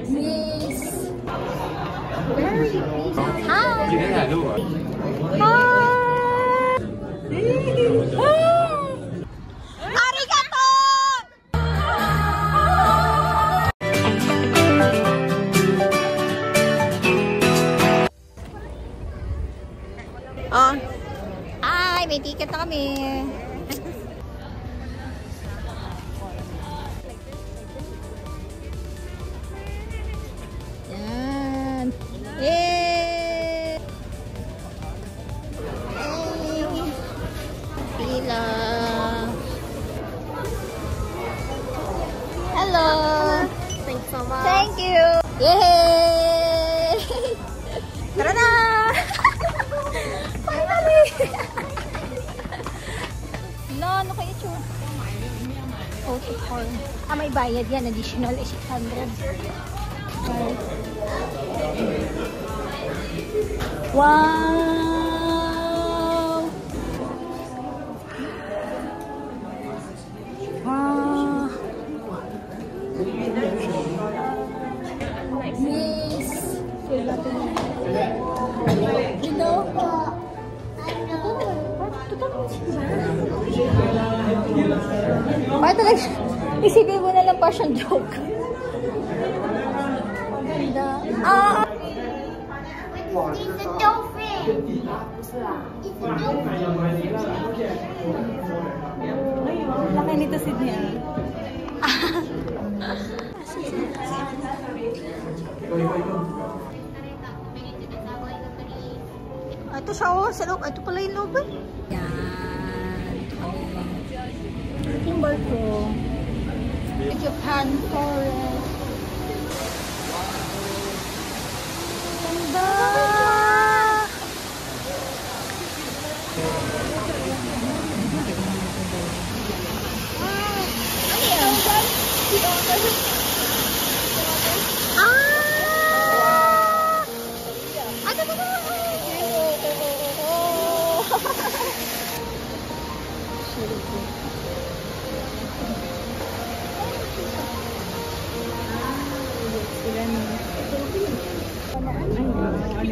Yes. Very peaceful. Hi. Arigato! Oh. Ay, may ticket na kami. Yan. Yay! Pila. Hello. Thanks so much. Thank you. Yay! Tara na! Finally! No, ano kayo chun? Okay, for. May bayad yan. Additional 600. Wow! Wow! Yes! You know? Parang talaga, isipin mo na lang pa siyang joke. Ganda. Ah! It's a dolphin. It's a dolphin. Laki nito Sydney. Ito siya oh, sa loob. Ito pala yung loob eh. Yan. Yung barko. Japan Forest. Ganda! Ano yan?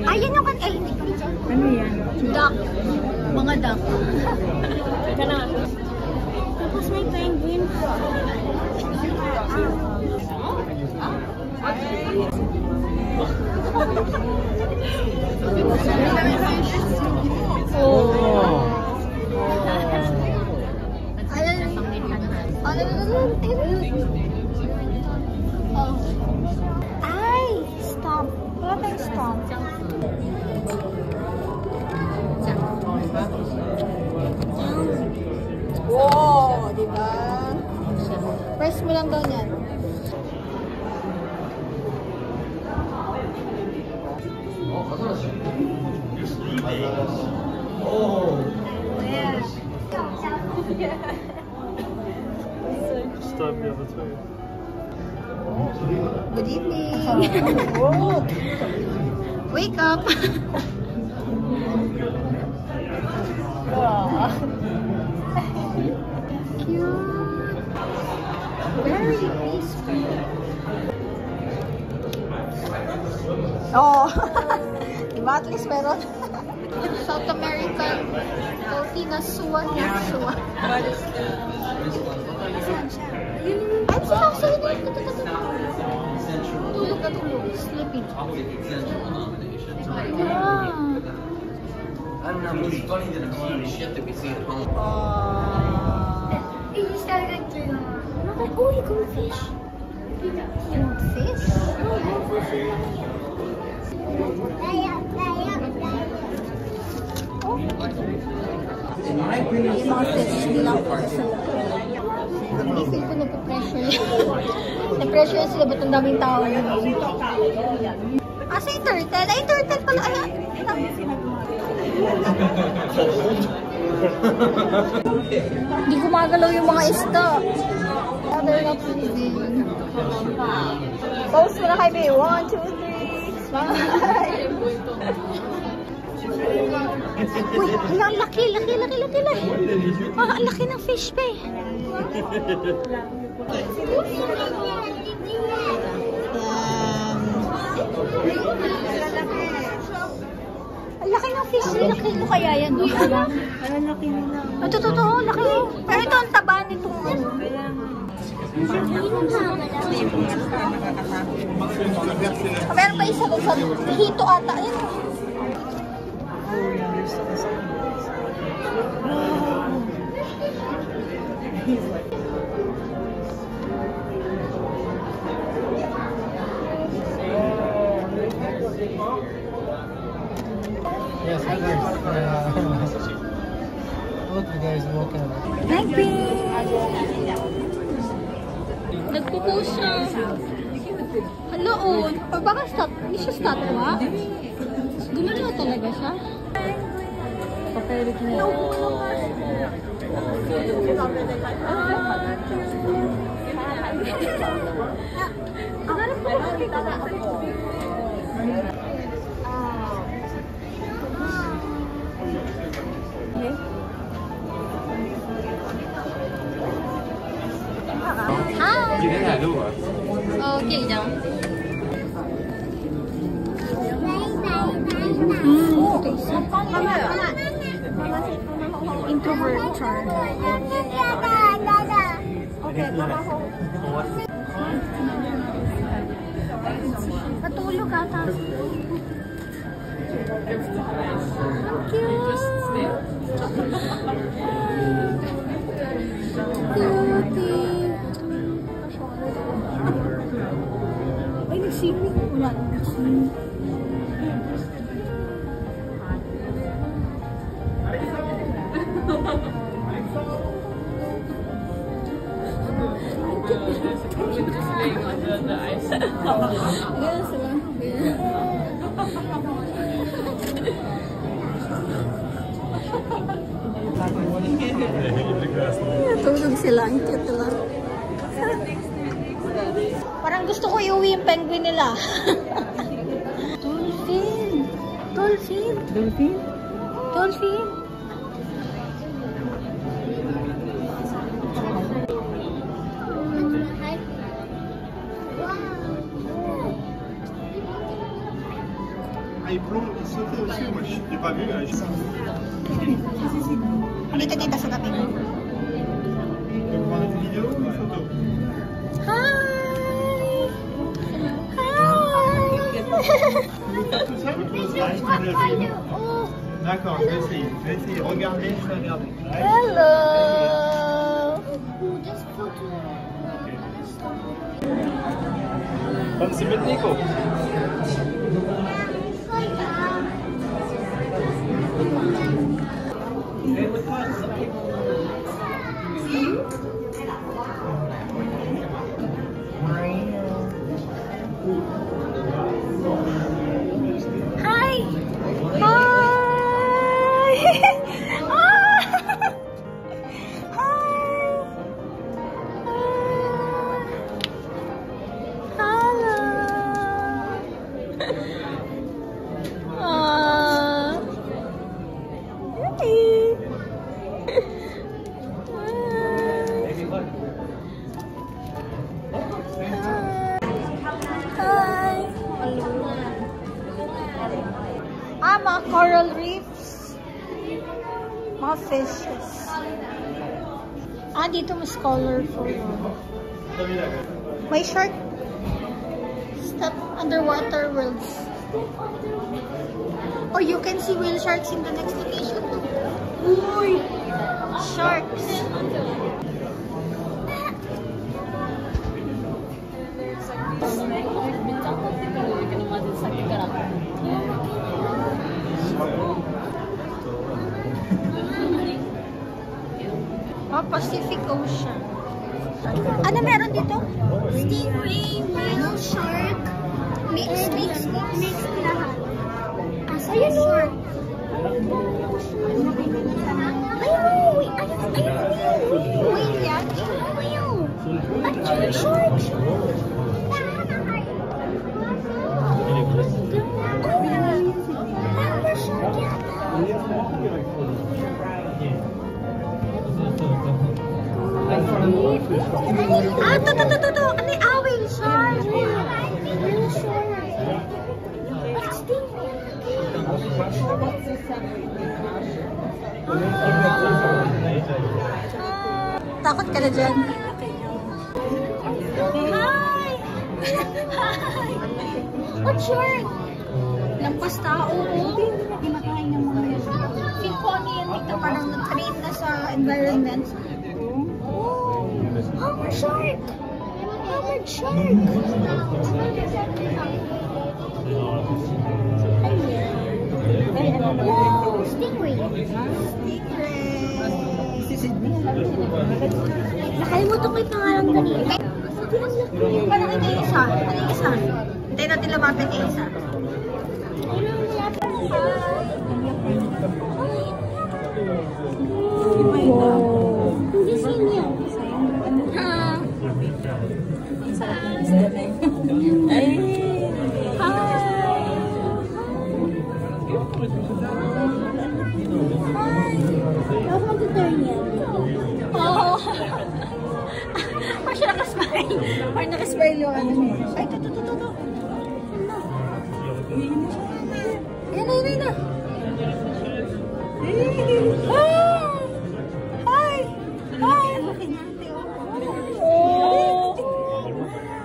Ayan yung kan... Ay, Ano yan? duck. Mga duck. Tapos may penguin. Ay, stop. Wala tayong stop. Wow, diba? Press mo lang daw yan. Stop the other two. Good evening. Wake up. Cute. Very peaceful. Oh. Diba at least meron? South American Cortina swan. Swan. Saan siya? Ay, saan siya? Tulog na tulog. Sleeping. Yeah. I don't know, it's funny that it's the shit that we see at home. You started to... Oh, you can fish. Fish? In my opinion, Yung mga fish nila ako sa isip ko napapressure yun. Na-pressure yun sila, ba't ang daming tao yun? Asa yung turtle? Ay, turtle pala. Ay, hindi gumagalaw yung mga isda. They're not moving. Pose mo na kay May. 1, 2, 3. Smile. Uy, ang laki. Ang laki ng fish pa eh. Yan. fish, laki mo kaya yan, no? Ano laki nila? Ito, totoo, laki. Pero ito ang taba nitong ano. Meron pa isa doon sa hito ata. Ayun. Yes, hi guys. Look, you guys walking around. Nagpi! Nagpo-post siya. Hello, oh. Baka hindi siya statwa? Gumalaw talaga siya. Papelit niya. Hi! 今天ถ่ายรูปเหรอ Oh, okay lang. Introvert char. Natulog ata. Cutie. Ay, nagsipin ko na. Ganun sila. Natulog sila. Ang cute lang. Parang gusto ko iuwi yung penguin nila. Dolphin! Dolphin! Dolphin? Dolphin! Il plombe, il sautait aussi, moi je l'ai pas vu. Dito kita sa tabi. Donc prendre une vidéo ou une photo? Hi! Tout ça, vous trouvez ça? Je le filme. D'accord, je vais essayer. Je vais essayer. Regardez, je vais regarder. Hello! Comme c'est Nico. Hi! Hi! Ah! Hi! Hello! Ah! Hey! Hi! Mga coral reefs. Mga fishes. Dito mas colorful. May shark. Step underwater worlds. Oh, you can see whale sharks in the next location. Uy! Sharks. Pacific Ocean. Ano meron dito? Stingray, whale, shark, mix lahat. Ayun o. Whale yan? Whale. At shark. Ito. Ano yung whale shark? Natatakot ka na dyan. Hi! Hi! What shark? Lampas tao. Kinakain ng mga yun. Feel ko ano yan dito. Parang nag-train na sa environment. Hammer shark! Hammer shark! Wow! Stingray! Nakalimutan ko yung pangalan kanina. Parang ito yung isa. Ano yung isa? Hintayin natin lumapit yung isa. Hindi siya. Huwag mag-turn yan. Oh. Or siya nakasmile. Or nakasmile yung ano niya. Ay, ito. Ayan na. Hi! Oh!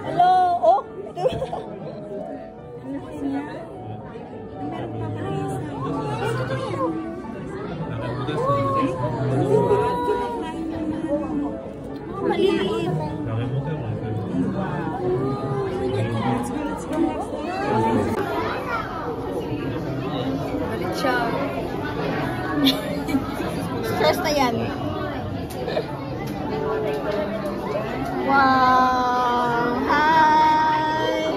Hello! Oh! Maliit. Malit siya. Stress na yan. Wow! Hi!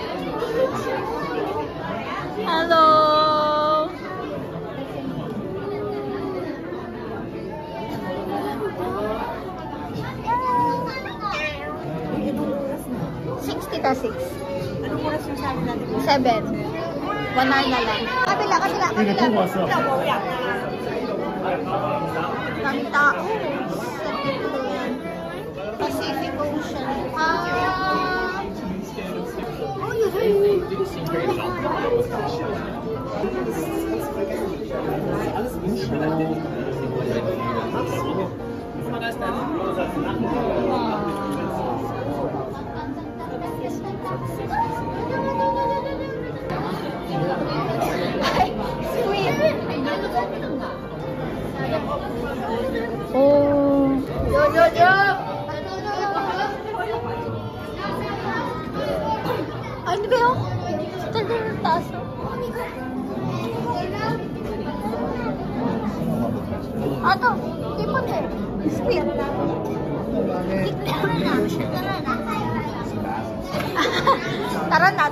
Hello! Kita 6. Anong oras yung sabi natin? 7. 1 hour na lang. Kabila. Ang tao. Pacific Ocean. Oh. Yo. Ay, hindi ba yun? Tagal ng taas. Ato, tipon eh. Squid. Tara na.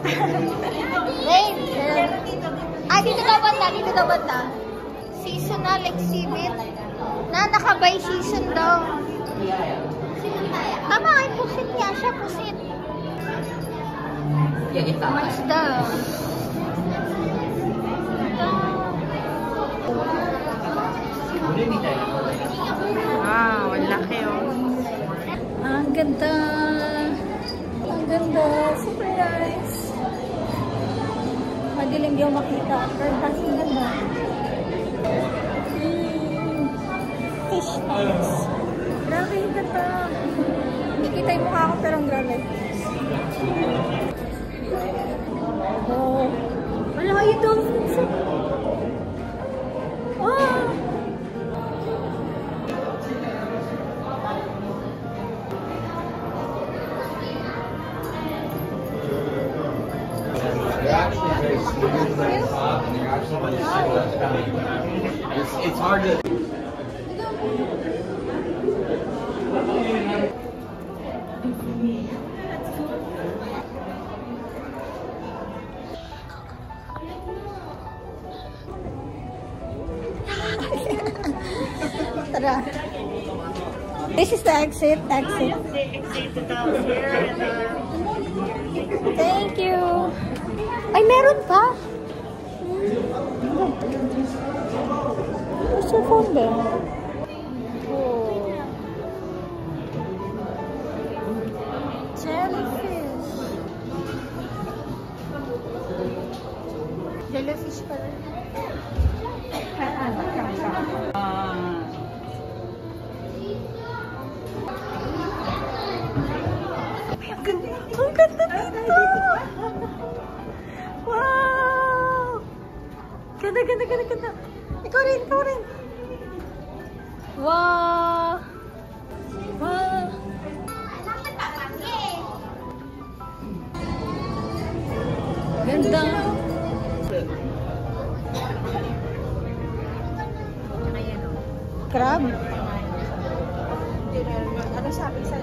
Rain. Ay, dito daw banda. Seasonal exhibit. Nakabay season daw. Tama ay pusit niya. Siya pusit. Mas daw. Wow, ang laki oh. Ang ganda. Super nice. Madilim di ako makita. Pero kasi ang ganda. Fish tanks. Grabe yung ganda. Hindi kita yung mukha ko pero ang grabe. Oh. Wala yung dolphins. Oh. It's hard to. Tara. This is the exit. Thank you. Ay, meron pa? What's your phone ba? Oh. Jellyfish. Jellyfish pala. Ganda, ganda, ganda, ganda. Ikaw rin, ikaw rin. Wow. Wow. Ganda. Crab. Ano sabi sa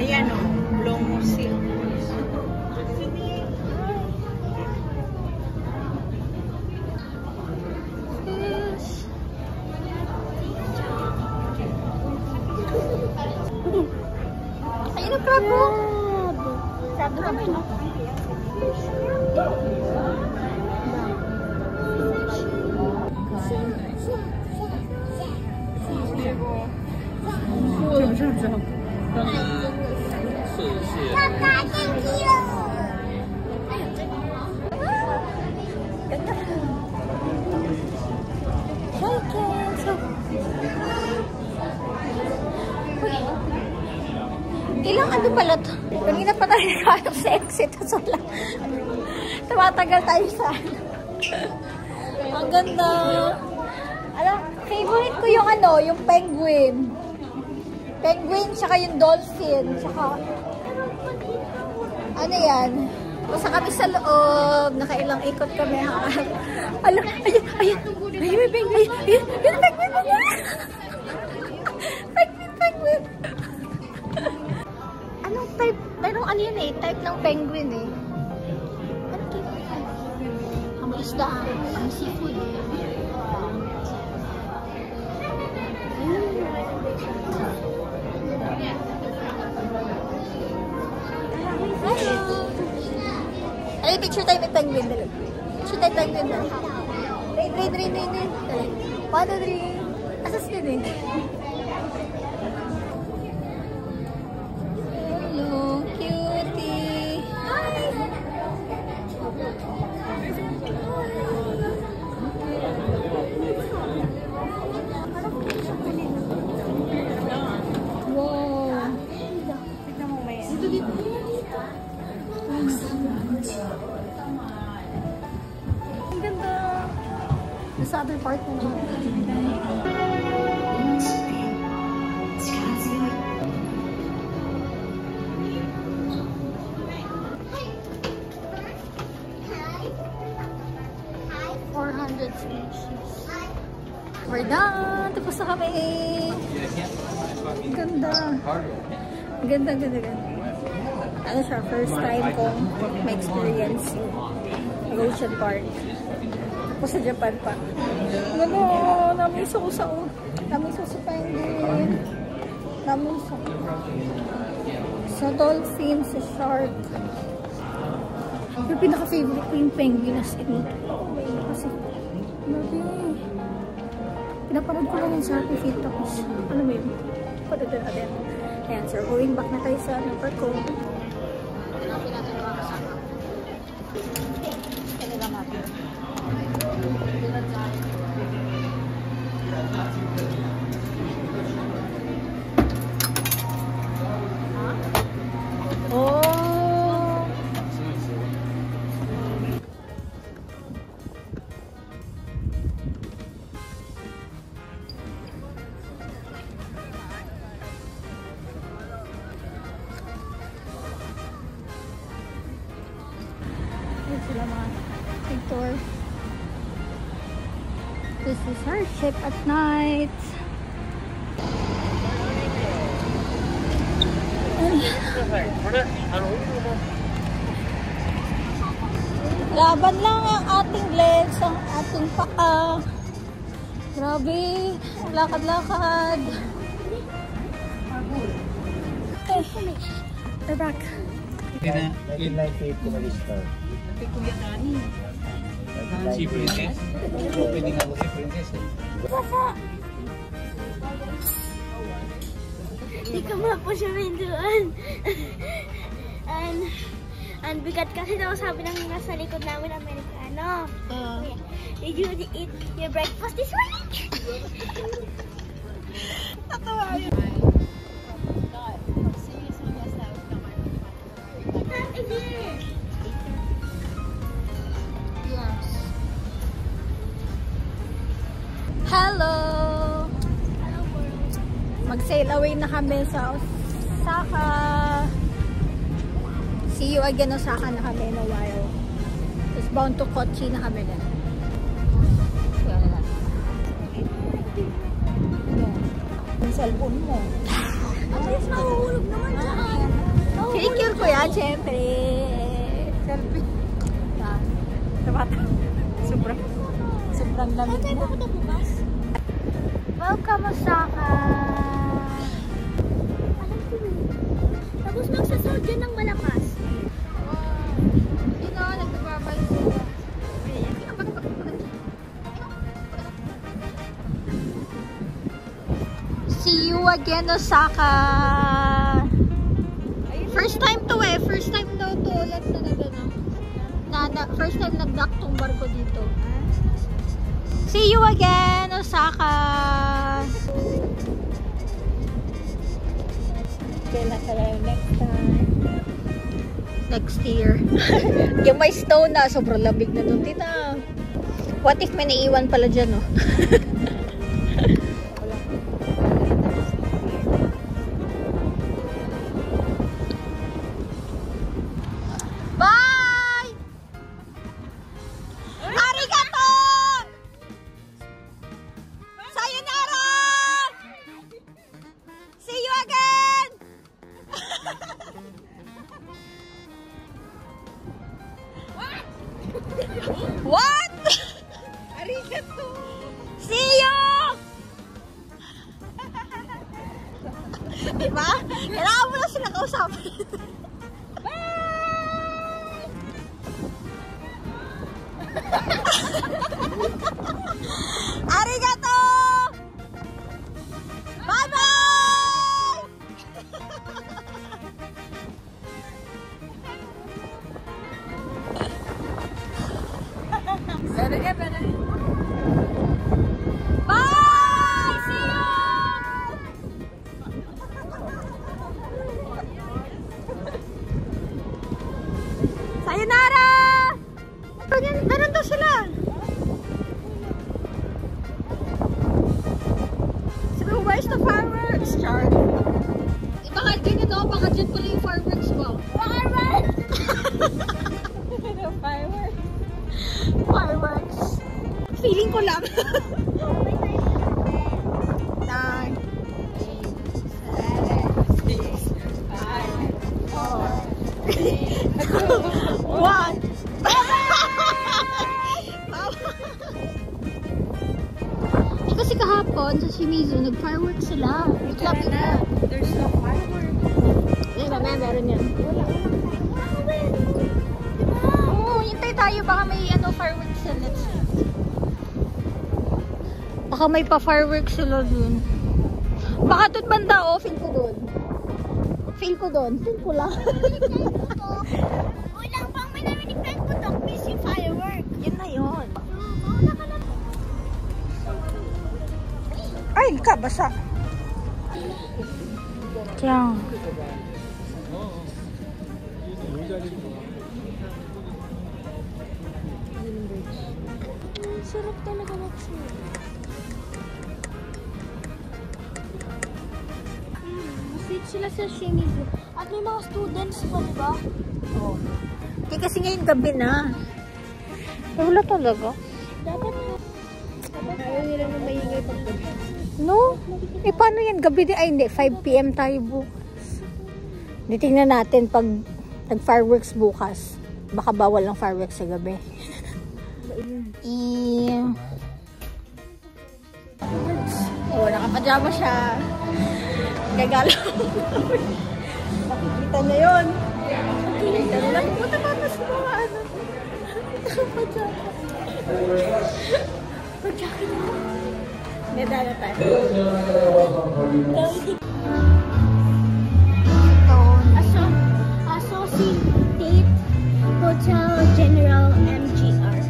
ayan o, long seal. Ayun ang crab mo. Sabi kami, no? Ilang ano pala to? Kanina pa tayo nakahanap sa exit. So lang. Tumatagal tayo sa ang ganda. Alam, favorite ko yung ano, yung penguin. Penguin, tsaka yung dolphin. Tsaka, ano yan? Basta kami sa loob. Nakailang ikot kami. Alam, ayun, ayun. Ayun, may penguin. Ayun, ayun, penguin mo na. Penguin, penguin. Anong type? Anong ano yun eh? Type ng penguin eh. Anong type? Ang isda. Ang seafood. Ay, picture tayo may penguin. Dali. Picture tayo penguin. Rain. 1, 2, 3. Asas din eh. Hello, cutie. Hi. Wow. Tignan mo may Ang ganda. Sa other part na dyan. We're done! Tapos na kami! Ang ganda! Ang ganda, ganda, ganda. Ano siya, first time kong ma-experience yung Ocean Park. Tapos sa Japan pa. Gano! Namiso ko sa namiso sa penguin. Namiso. Sa dolphin, sa shark. Yung pinaka-favorite ko yung penguin as in. Kasi, grabe. Pinapanood ko lang yung sa Happy Feet. Tapos, ano mo yun? Padagal natin. Ayan, so going back na tayo sa number ko. Tinapin natin mga kasama. Talaga natin. Oh! Sila mga picture. This is our ship at night. Laban lang ang ating legs, ang ating paa. Grabe, lakad-lakad. Okay, we're back. Si Princess? Pwede nga ako si Princess eh. Hindi ka po siya doon. And bigat kasi daw sabi ng nasa likod namin Amerikano. Did you eat your breakfast this morning? Natawa yun. Sail away na kami sa Osaka. See you again, Osaka na kami in a while. It's bound to Kochi na kami din. Kaya na lang. Yung cellphone mo. At least nahuhulog naman dyan. Picture ko yan, syempre. Selfie. Yan. Sobrang lamig Saan tayo na. pupunta bukas? Welcome, Osaka. Alam ko eh. Tapos magsasaw dyan ng malakas. Ito, nagbabay sila. See you again, Osaka. First time to eh. First time daw to ulit talaga na. First time nag-dock tong barko dito. See you again, Osaka. Kailan tayo next time? Next year. Yung may stone na, sobrang lamig na nun. Tina. What if may naiwan pala dyan, no? Bye! Arigato! Sayonara! See you again! What? Arigato! See you! Diba? Kailangan mo na sila kausapin. Arigato! Bye-bye! Bye! See you! Sayonara! Ganun daw sila. Sabi mo, where's the fireworks? Char. Baka ganyan o, baka dyan pala yung fireworks mo. Fireworks! Fireworks. Fireworks. Feeling ko lang. 9, 8, 7, 6, 5, 4, 3, 2, 1. Kasi kahapon sa Shimizu, nag-fireworks sila. Club na. There's no fireworks. Meron yan. Oo, hintay tayo. Baka may fireworks sila. Baka may pa-fireworks sila dun. Baka dun banda, oh. Feel ko dun. Feel ko dun. Feel ko lang. Uy, lang pang may narinig tayong putok. Miss yung firework. Yun na yun. Mauna ka na. Ay, kabasa. Tiyan. Sarap talaga mag-show. Masweet sila sa Shimizu. At may mga students pa, diba? Oo. Hindi kasi ngayon gabi na. Wala talaga. Dapat ayaw nila na maingay pag gabi. No? Eh, paano yan? Gabi din? Ay, hindi. 5 PM tayo bukas. Di tingnan natin pag nag-fireworks bukas. Baka bawal ng fireworks sa gabi. Oh, nakapajama siya. Gagalaw. Nakikita niya yun. Nakikita niya. Puta pa na sa mga ano. Nakapajama. Pag-jacket mo. Medala tayo. Associate Hotel General MGR.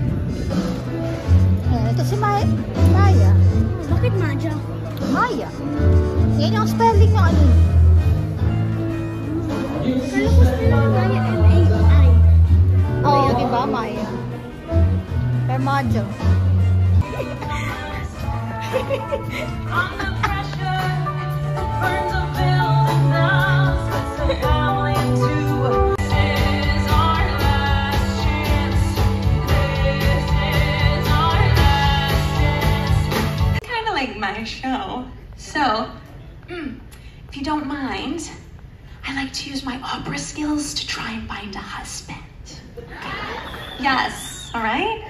Ito si Maya. Bakit Maja? Maya. Yan yung spelling ng ano. Kala ko sila Maya M-A-I. Oo, diba Maya? Pero Maja. On the pressure, burns opera skills to try and find a husband. Yes, all right?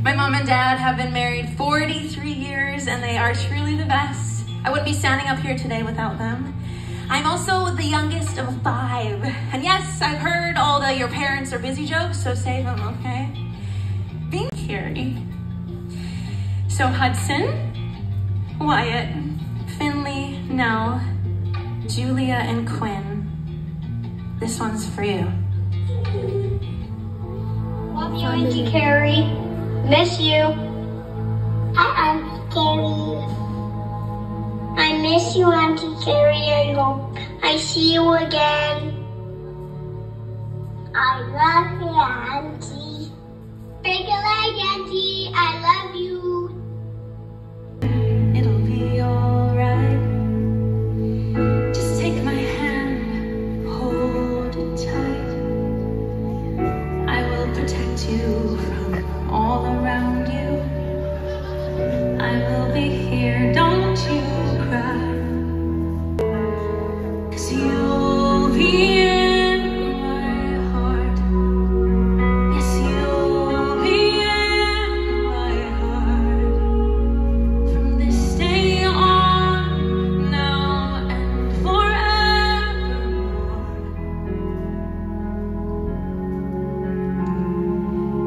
My mom and dad have been married 43 years and they are truly the best. I wouldn't be standing up here today without them. I'm also the youngest of 5. And yes, I've heard all the "your parents are busy" jokes, so save them, okay? Being Carrie. So Hudson, Wyatt, Finley, Nell, Julia, and Quinn. This one's for you. Love you, Auntie Carrie. Miss you. Hi, Auntie Carrie. I miss you, Auntie Carrie. I hope I see you again. I love you, Auntie. Break a leg, Auntie. I love you. It'll be alright. Just take my hand, hold it tight. I will protect you from all around you. I will be here, don't you cry. 'Cause you'll be in my heart. Yes, you'll be in my heart. From this day on, now and forevermore.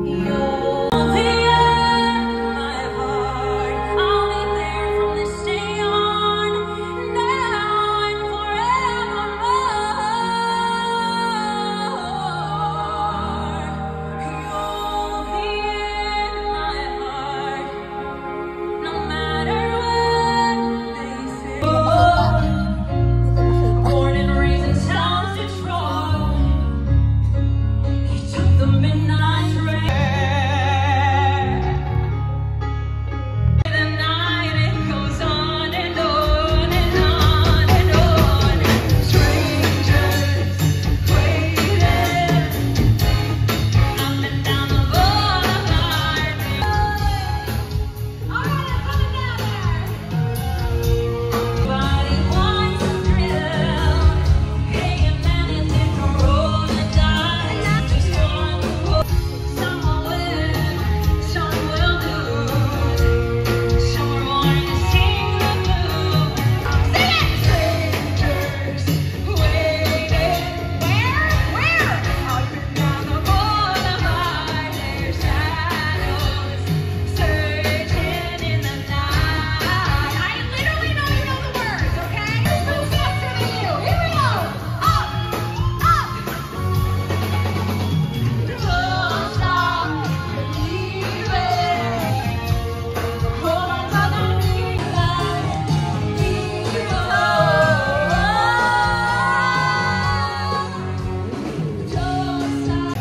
You'll be in my heart. I'll be there from this day on, now and forevermore. You'll be in my heart, no matter what they say. Born and raised in South Detroit, he took the midnight train. The night it goes on and on and on and on. Strangers waiting up and down the boulevard. Alright, I'm coming down there. Everybody wants a thrill. Hey, a man is in the roll and die. Just one more. Some will win, some will lose. Some are born to sing the blues. Sing it! Strangers waiting. Where? Up and down the boulevard. Their shadows searching in the night. I literally don't even know the words, okay? Let's go faster than you. Here we go. Up, up. Don't stop believing. Hold on to the moonlight. Don't stop.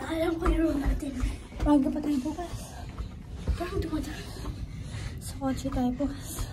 Alam ko yung room natin. Bago pa tayo bukas. Sa kotse tayo bukas.